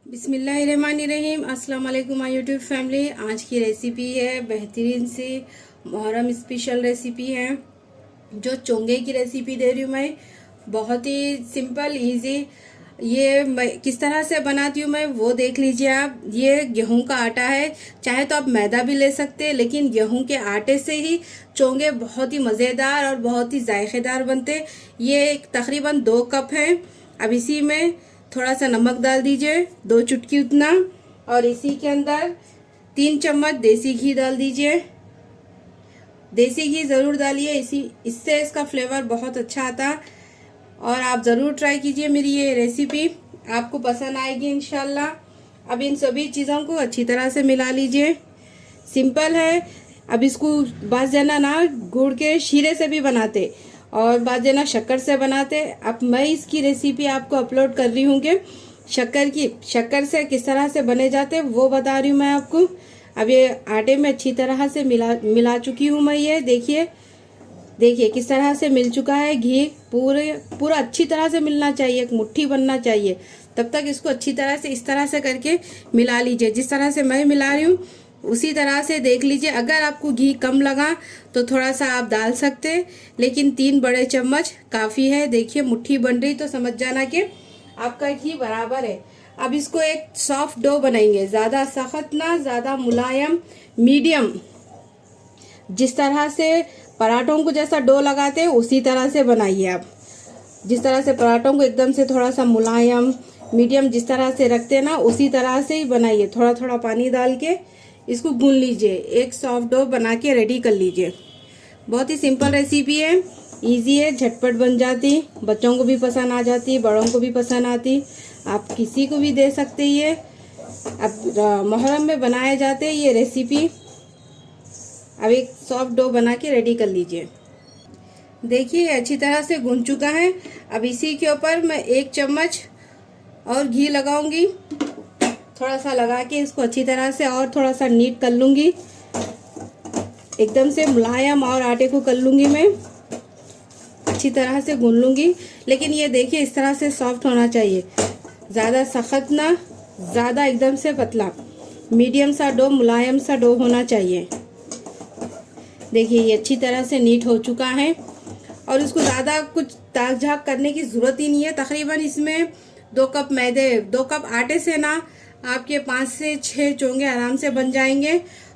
बिस्मिल्लाहिर्रहमानिर्रहीम। अस्सलाम वालेकुम माय यूट्यूब फैमिली। आज की रेसिपी है बेहतरीन सी मुहर्रम स्पेशल रेसिपी है, जो चोंगे की रेसिपी दे रही हूँ मैं। बहुत ही सिंपल इजी। ये मैं किस तरह से बनाती हूँ मैं वो देख लीजिए आप। ये गेहूं का आटा है, चाहे तो आप मैदा भी ले सकते हैं, लेकिन गेहूं के आटे से ही चोंगे बहुत ही मज़ेदार और बहुत ही जायकेदार बनते। ये तकरीबन 2 कप है। अब इसी में थोड़ा सा नमक डाल दीजिए, 2 चुटकी उतना, और इसी के अंदर 3 चम्मच देसी घी डाल दीजिए। देसी घी ज़रूर डालिए, इससे इसका फ्लेवर बहुत अच्छा आता। और आप ज़रूर ट्राई कीजिए मेरी ये रेसिपी, आपको पसंद आएगी इंशाल्लाह। अब इन सभी चीज़ों को अच्छी तरह से मिला लीजिए। सिंपल है। अब इसको बास जना ना गुड़ के शीरे से भी बनाते और बास जना शक्कर से बनाते। अब मैं इसकी रेसिपी आपको अपलोड कर रही हूँ कि शक्कर से किस तरह से बने जाते वो बता रही हूँ मैं आपको। अब ये आटे में अच्छी तरह से मिला चुकी हूँ मैं। ये देखिए किस तरह से मिल चुका है। घी पूरा अच्छी तरह से मिलना चाहिए, एक मुट्ठी बनना चाहिए। तब तक इसको अच्छी तरह से इस तरह से करके मिला लीजिए, जिस तरह से मैं मिला रही हूँ उसी तरह से देख लीजिए। अगर आपको घी कम लगा तो थोड़ा सा आप डाल सकते, लेकिन 3 बड़े चम्मच काफ़ी है। देखिए मुट्ठी बन रही तो समझ जाना कि आपका घी बराबर है। अब इसको एक सॉफ्ट डो बनाएंगे, ज़्यादा सख्त ना ज़्यादा मुलायम, मीडियम। जिस तरह से पराठों को जैसा डो लगाते हैं उसी तरह से बनाइए आप। जिस तरह से पराठों को एकदम से थोड़ा सा मुलायम मीडियम जिस तरह से रखते हैं ना, उसी तरह से ही बनाइए। थोड़ा थोड़ा पानी डाल के इसको गूंद लीजिए, एक सॉफ्ट डो बना के रेडी कर लीजिए। बहुत ही सिंपल रेसिपी है, इजी है, झटपट बन जाती, बच्चों को भी पसंद आ जाती, बड़ों को भी पसंद आती। आप किसी को भी दे सकते हैं। ये अब मुहर्रम में बनाए जाते हैं ये रेसिपी। अब एक सॉफ्ट डो बना के रेडी कर लीजिए। देखिए अच्छी तरह से गूंद चुका है। अब इसी के ऊपर मैं 1 चम्मच और घी लगाऊंगी। थोड़ा सा लगा के इसको अच्छी तरह से और थोड़ा सा नीट कर लूंगी, एकदम से मुलायम, और आटे को कर लूंगी मैं अच्छी तरह से गूंद लूंगी। लेकिन ये देखिए इस तरह से सॉफ्ट होना चाहिए, ज़्यादा सख्त ना ज़्यादा एकदम से पतला, मीडियम सा डो, मुलायम सा डो होना चाहिए। देखिए ये अच्छी तरह से नीट हो चुका है और इसको ज़्यादा कुछ ताक झाक करने की ज़रूरत ही नहीं है। तकरीबन इसमें 2 कप मैदे 2 कप आटे से ना आपके 5 से 6 चोंगे आराम से बन जाएंगे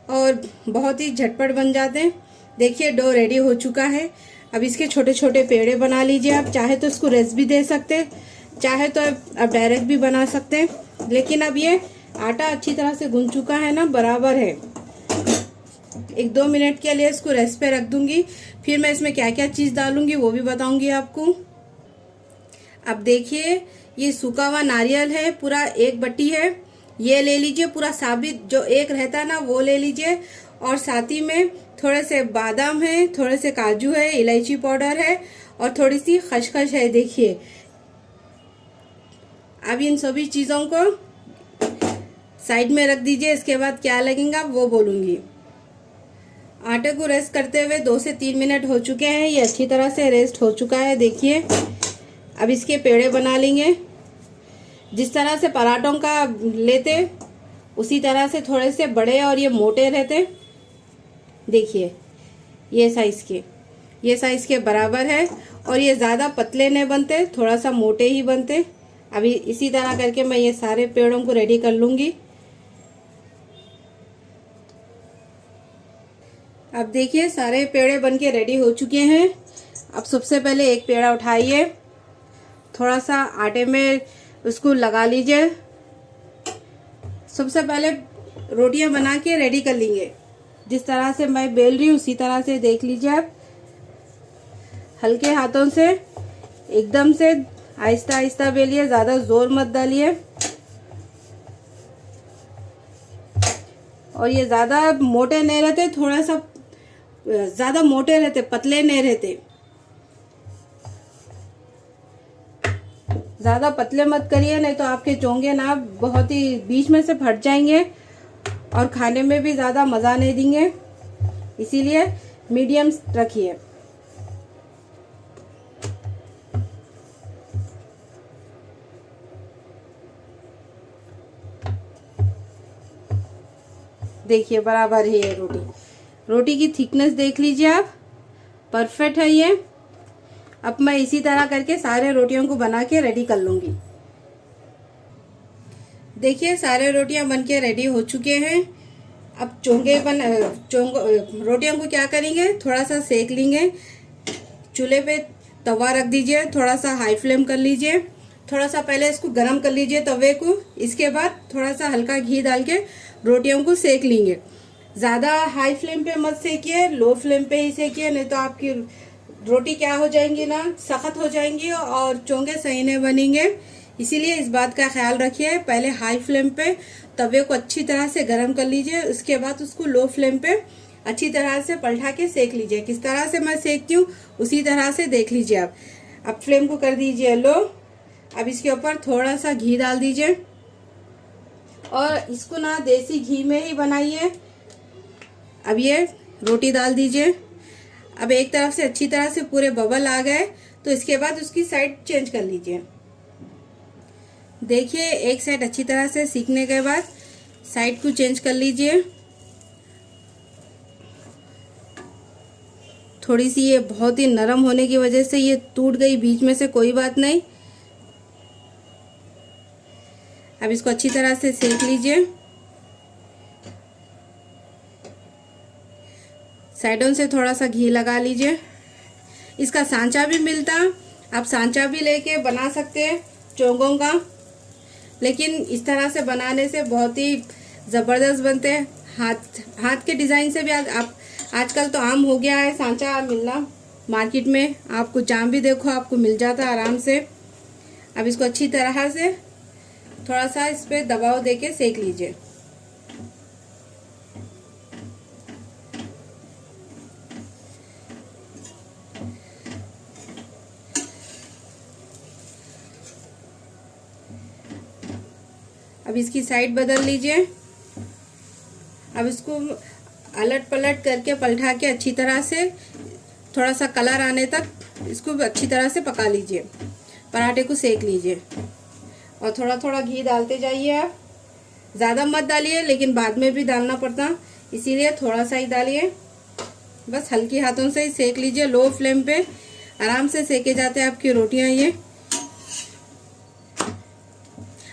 और बहुत ही झटपट बन जाते हैं। देखिए डो रेडी हो चुका है। अब इसके छोटे छोटे पेड़े बना लीजिए। आप चाहे तो इसको रेस्ट भी दे सकते, चाहे तो आप डायरेक्ट भी बना सकते हैं। लेकिन अब ये आटा अच्छी तरह से गूंद चुका है ना, बराबर है। 1-2 मिनट के लिए इसको रेस्ट पे रख दूंगी, फिर मैं इसमें क्या क्या चीज़ डालूंगी वो भी बताऊंगी आपको। अब देखिए ये सूखा हुआ नारियल है, पूरा 1 बट्टी है, ये ले लीजिए। पूरा साबित जो एक रहता है ना वो ले लीजिए। और साथ ही में थोड़े से बादाम है, थोड़े से काजू है, इलायची पाउडर है और थोड़ी सी खसखस है। देखिए अब इन सभी चीज़ों को साइड में रख दीजिए। इसके बाद क्या लगेगा वो बोलूँगी। आटे को रेस्ट करते हुए 2 से 3 मिनट हो चुके हैं। ये अच्छी तरह से रेस्ट हो चुका है। देखिए अब इसके पेड़े बना लेंगे, जिस तरह से पराठों का लेते उसी तरह से, थोड़े से बड़े और ये मोटे रहते। देखिए ये साइज के बराबर है और ये ज़्यादा पतले नहीं बनते, थोड़ा सा मोटे ही बनते। अभी इसी तरह करके मैं ये सारे पेड़ों को रेडी कर लूँगी। अब देखिए सारे पेड़े बनके रेडी हो चुके हैं। अब सबसे पहले एक पेड़ा उठाइए, थोड़ा सा आटे में उसको लगा लीजिए। सबसे पहले रोटियां बना के रेडी कर लेंगे। जिस तरह से मैं बेल रही हूँ उसी तरह से देख लीजिए आप। हल्के हाथों से एकदम से आहिस्ता आहिस्ता बेलिए, ज़्यादा जोर मत डालिए। और ये ज़्यादा मोटे नहीं रहते, थोड़ा सा ज़्यादा मोटे रहते, पतले नहीं रहते। ज़्यादा पतले मत करिए, नहीं तो आपके चोंगे ना बहुत ही बीच में से फट जाएंगे और खाने में भी ज़्यादा मज़ा नहीं देंगे। इसीलिए मीडियम रखिए। देखिए बराबर है ये रोटी। रोटी की थिकनेस देख लीजिए आप, परफेक्ट है ये। अब मैं इसी तरह करके सारे रोटियों को बना के रेडी कर लूँगी। देखिए सारे रोटियां बन के रेडी हो चुके हैं। अब रोटियों को क्या करेंगे, थोड़ा सा सेक लेंगे। चूल्हे पे तवा रख दीजिए, थोड़ा सा हाई फ्लेम कर लीजिए, थोड़ा सा पहले इसको गरम कर लीजिए तवे को। इसके बाद थोड़ा सा हल्का घी डाल के रोटियों को सेक लेंगे। ज़्यादा हाई फ्लेम पे मत सेकिए, लो फ्लेम पे ही सेकिए, नहीं तो आपकी रोटी क्या हो जाएंगी ना, सख्त हो जाएंगी और चोंगे सही नहीं बनेंगे। इसीलिए इस बात का ख्याल रखिए, पहले हाई फ्लेम पे तवे को अच्छी तरह से गरम कर लीजिए, उसके बाद उसको लो फ्लेम पे अच्छी तरह से पलटा के सेक लीजिए। किस तरह से मैं सेकती हूँ उसी तरह से देख लीजिए आप। अब फ्लेम को कर दीजिए लो। अब इसके ऊपर थोड़ा सा घी डाल दीजिए और इसको ना देसी घी में ही बनाइए। अब ये रोटी डाल दीजिए। अब एक तरफ से अच्छी तरह से पूरे बबल आ गए तो इसके बाद उसकी साइड चेंज कर लीजिए। देखिए एक साइड अच्छी तरह से सीखने के बाद साइड को चेंज कर लीजिए। थोड़ी सी ये बहुत ही नरम होने की वजह से ये टूट गई बीच में से, कोई बात नहीं। अब इसको अच्छी तरह से सेक लीजिए। साइडों से थोड़ा सा घी लगा लीजिए। इसका सांचा भी मिलता, आप सांचा भी लेके बना सकते हैं चोंगों का, लेकिन इस तरह से बनाने से बहुत ही ज़बरदस्त बनते हैं। हाथ के डिज़ाइन से भी आप आजकल तो आम हो गया है सांचा मिलना मार्केट में। आपको जहाँ भी देखो आपको मिल जाता है आराम से। अब इसको अच्छी तरह से थोड़ा सा इस पे दबाव देके सेक लीजिए। अब इसकी साइड बदल लीजिए। अब इसको अलट पलट करके पलटा के अच्छी तरह से थोड़ा सा कलर आने तक इसको अच्छी तरह से पका लीजिए। पराठे को सेक लीजिए और थोड़ा थोड़ा घी डालते जाइए। आप ज़्यादा मत डालिए, लेकिन बाद में भी डालना पड़ता, इसीलिए थोड़ा सा ही डालिए। बस हल्की हाथों से ही सेक लीजिए। लो फ्लेम पे आराम से सेके जाते हैं आपकी रोटियां। ये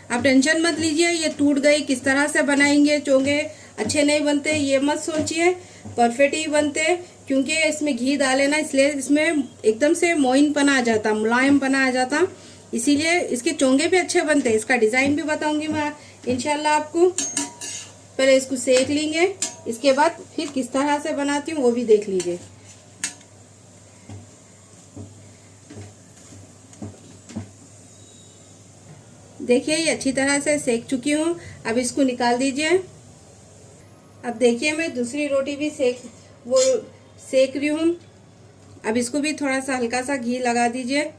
आप टेंशन मत लीजिए ये टूट गई, किस तरह से बनाएंगे चोंगे अच्छे नहीं बनते, ये मत सोचिए, परफेक्ट ही बनते। क्योंकि इसमें घी डाले ना, इसलिए इसमें एकदम से मोइन पना आ जाता, मुलायम पना आ जाता, इसीलिए इसके चोंगे भी अच्छे बनते हैं। इसका डिज़ाइन भी बताऊंगी मैं इंशाल्लाह आपको। पहले इसको सेक लेंगे, इसके बाद फिर किस तरह से बनाती हूँ वो भी देख लीजिए। देखिए ये अच्छी तरह से सेक चुकी हूँ। अब इसको निकाल दीजिए। अब देखिए मैं दूसरी रोटी भी सेक रही हूँ। अब इसको भी थोड़ा सा हल्का सा घी लगा दीजिए।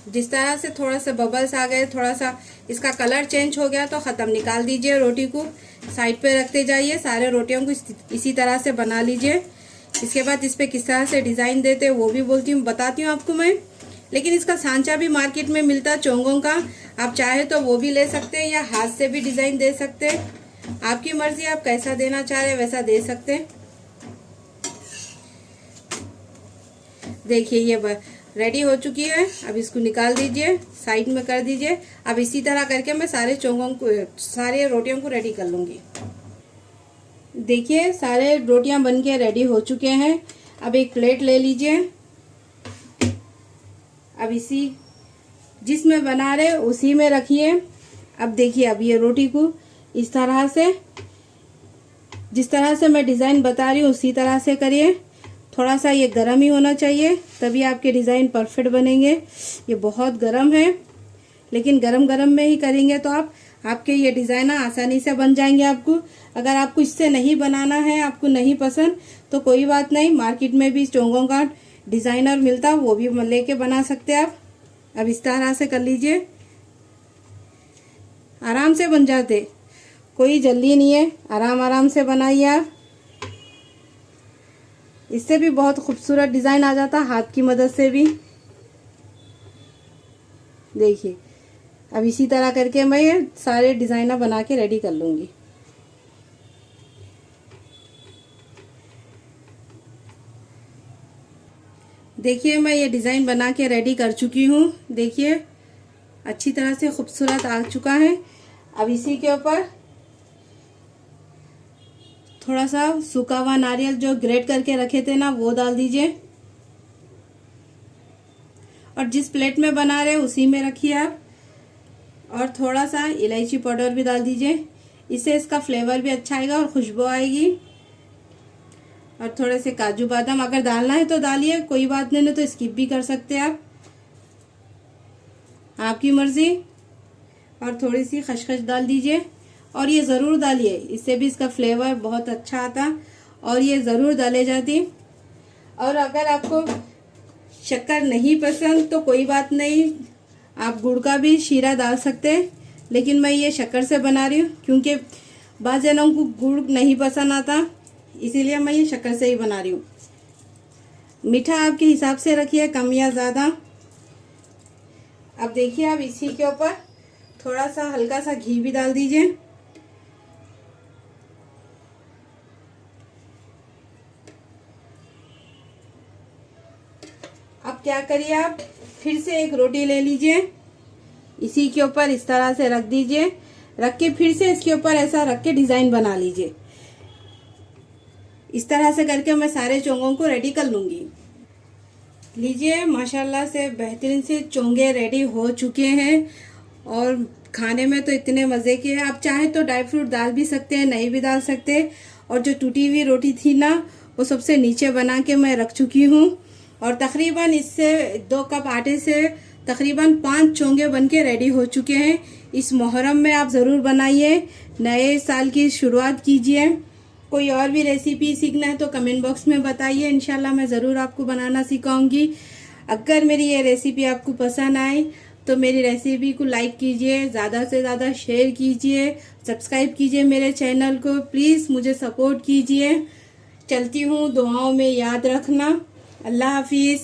जिस तरह से थोड़ा सा बबल्स आ गए, थोड़ा सा इसका कलर चेंज हो गया तो ख़त्म, निकाल दीजिए। रोटी को साइड पे रखते जाइए। सारे रोटियों को इसी तरह से बना लीजिए। इसके बाद इस पे किस तरह से डिज़ाइन देते हैं वो भी बताती हूँ आपको मैं। लेकिन इसका सांचा भी मार्केट में मिलता है चोंगों का, आप चाहे तो वो भी ले सकते हैं या हाथ से भी डिज़ाइन दे सकते हैं। आपकी मर्जी, आप कैसा देना चाह रहे हैं वैसा दे सकते हैं। देखिए ये रेडी हो चुकी है। अब इसको निकाल दीजिए, साइड में कर दीजिए। अब इसी तरह करके मैं सारे रोटियों को रेडी कर लूँगी। देखिए सारे रोटियां बन के रेडी हो चुके हैं। अब एक प्लेट ले लीजिए। अब जिसमें बना रहे उसी में रखिए। अब देखिए अब ये रोटी को इस तरह से, जिस तरह से मैं डिज़ाइन बता रही हूँ उसी तरह से करिए। थोड़ा सा ये गर्म ही होना चाहिए, तभी आपके डिज़ाइन परफेक्ट बनेंगे। ये बहुत गर्म है, लेकिन गरम गरम में ही करेंगे तो आपके ये डिज़ाइन आसानी से बन जाएंगे। आपको अगर आपको इससे नहीं बनाना है, आपको नहीं पसंद, तो कोई बात नहीं, मार्केट में भी चोंगों का डिज़ाइनर मिलता, वो भी लेके बना सकते हैं आप। अब इस तरह से कर लीजिए, आराम से बन जाते, कोई जल्दी नहीं है, आराम आराम से बनाइए आप। इससे भी बहुत खूबसूरत डिज़ाइन आ जाता हाथ की मदद से भी। देखिए अब इसी तरह करके मैं ये सारे डिज़ाइना बना के रेडी कर लूँगी। देखिए मैं ये डिज़ाइन बना के रेडी कर चुकी हूँ। देखिए अच्छी तरह से खूबसूरत आ चुका है। अब इसी के ऊपर थोड़ा सा सूखा हुआ नारियल जो ग्रेट करके रखे थे ना वो डाल दीजिए, और जिस प्लेट में बना रहे उसी में रखिए आप। और थोड़ा सा इलायची पाउडर भी डाल दीजिए, इससे इसका फ्लेवर भी अच्छा आएगा और खुशबू आएगी। और थोड़े से काजू बादाम अगर डालना है तो डालिए, कोई बात नहीं, तो स्किप भी कर सकते हैं आप, आपकी मर्जी। और थोड़ी सी खसखस डाल दीजिए, और ये ज़रूर डालिए, इससे भी इसका फ्लेवर बहुत अच्छा आता, और ये ज़रूर डाले जाती। और अगर आपको शक्कर नहीं पसंद तो कोई बात नहीं, आप गुड़ का भी शीरा डाल सकते हैं, लेकिन मैं ये शक्कर से बना रही हूँ क्योंकि बाज़ जनों को गुड़ नहीं पसंद आता, इसीलिए मैं ये शक्कर से ही बना रही हूँ। मीठा आपके हिसाब से रखिए, कम या ज़्यादा। अब देखिए आप इसी के ऊपर थोड़ा सा हल्का सा घी भी डाल दीजिए। अब क्या करिए, आप फिर से एक रोटी ले लीजिए, इसी के ऊपर इस तरह से रख दीजिए, रख के फिर से इसके ऊपर ऐसा रख के डिज़ाइन बना लीजिए। इस तरह से करके मैं सारे चोंगों को रेडी कर लूँगी। लीजिए माशाल्लाह से बेहतरीन से चोंगे रेडी हो चुके हैं, और खाने में तो इतने मज़े के हैं। आप चाहे तो ड्राई फ्रूट डाल भी सकते हैं, नहीं भी डाल सकते। और जो टूटी हुई रोटी थी ना वो सबसे नीचे बना के मैं रख चुकी हूँ, और तकरीबन इससे 2 कप आटे से तकरीबन 5 चोंगे बन के रेडी हो चुके हैं। इस मुहर्रम में आप ज़रूर बनाइए, नए साल की शुरुआत कीजिए। कोई और भी रेसिपी सीखना है तो कमेंट बॉक्स में बताइए, इंशाल्लाह मैं ज़रूर आपको बनाना सिखाऊंगी। अगर मेरी ये रेसिपी आपको पसंद आए तो मेरी रेसिपी को लाइक कीजिए, ज़्यादा से ज़्यादा शेयर कीजिए, सब्सक्राइब कीजिए मेरे चैनल को, प्लीज़ मुझे सपोर्ट कीजिए। चलती हूँ, दुआओं में याद रखना। अल्लाह हाफिज़।